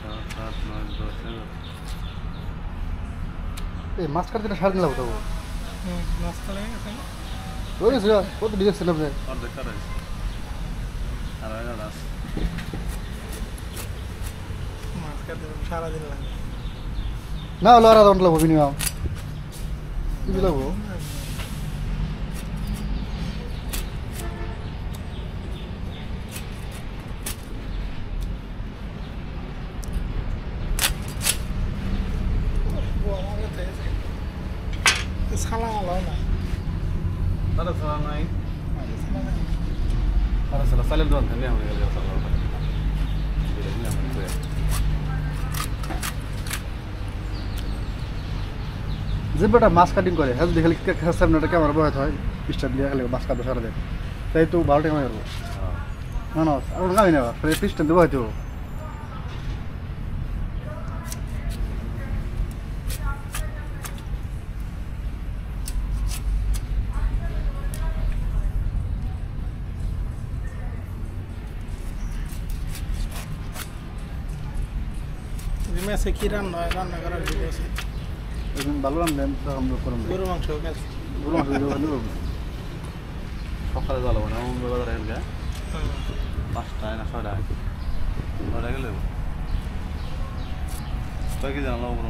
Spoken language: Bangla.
7 8 9 10 এই মাছ কাটতে না সাড়ে নিলাম তো মাছ কালে গেছে ওই গেছে কত ডিজেক্ট ছিল আপনি অর্ধেক কাটাই আর হয় না দাস মাছ কাটতে সারাদিন লাগে না হলো আর আধা ঘন্টা লাগবো মিনিমাম কি লাগবো সালা মালাও না তারা সালা নাই তারা সালা সালের দোকান থেকে আমরা গেলে সালা যে বেটা মাছ কাটিং করে হ্যাঁ যদি খালি সামনেটা ক্যামেরা বহাতে হয় পিসটা দিয়ে খালি মাছ কাটবে সারা দেয় তাই তো 12 টাকা মারবো না না আর কোনো কামই না খালি পিসটা দেবো হয়তো মেসে কি রান্না করার ভিডিও আছে একদিন ভালো রান্ধেন আমরা করুন গরু মাংস গেছে গরু মাংস দিতে সকালে যাবো না অন্য বাজারে গেলে 5টায় না 6টায় গেলে কয় কেজি আনলাম